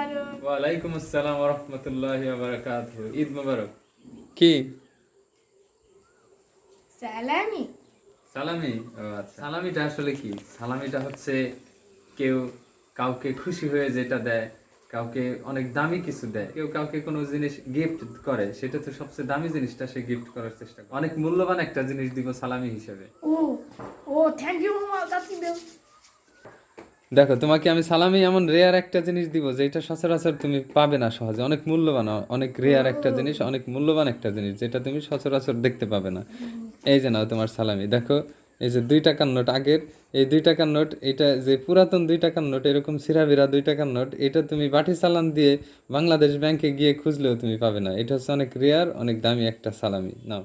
মুবারক। ওয়ালাইকুম আসসালাম ওয়া রাহমাতুল্লাহি ওয়া বারাকাতুহু। ঈদ মোবারক। কি সালামি। সালামি? ও আচ্ছা। সালামিটা আসলে কি? সালামিটা হচ্ছে কেউ কাউকে খুশি হয়ে যেটা দেয়, কাউকে অনেক দামি কিছু দেয়, কেউ কাউকে কোনো জিনিস গিফট করে, সেটা তো সবচেয়ে দামি জিনিসটা সে গিফট করার চেষ্টা করে। অনেক মূল্যবান একটা জিনিস দিব সালামি হিসেবে। ও ও থ্যাংক ইউ মামা, কাকি দেও। দেখো, তোমাকে আমি সালামি এমন রেয়ার একটা জিনিস দিব যেটা সচরাচর তুমি পাবে না সহজে। অনেক মূল্যবান, অনেক রেয়ার একটা জিনিস, অনেক মূল্যবান একটা জিনিস যেটা তুমি সচরাচর দেখতে পাবে না। এই যে নাও তোমার সালামি। দেখো, এই যে 2 টাকার নোট, আগের এই 2 টাকার নোট, এটা যে পুরাতন 2 টাকার নোট, এরকম ছিঁড়াবিরা 2 টাকার নোট, এটা তুমি বাটি চালান দিয়ে বাংলাদেশ ব্যাংকে গিয়ে খুঁজলেও তুমি পাবে না। এটা হচ্ছে অনেক রেয়ার, অনেক দামি একটা সালামি। নাও।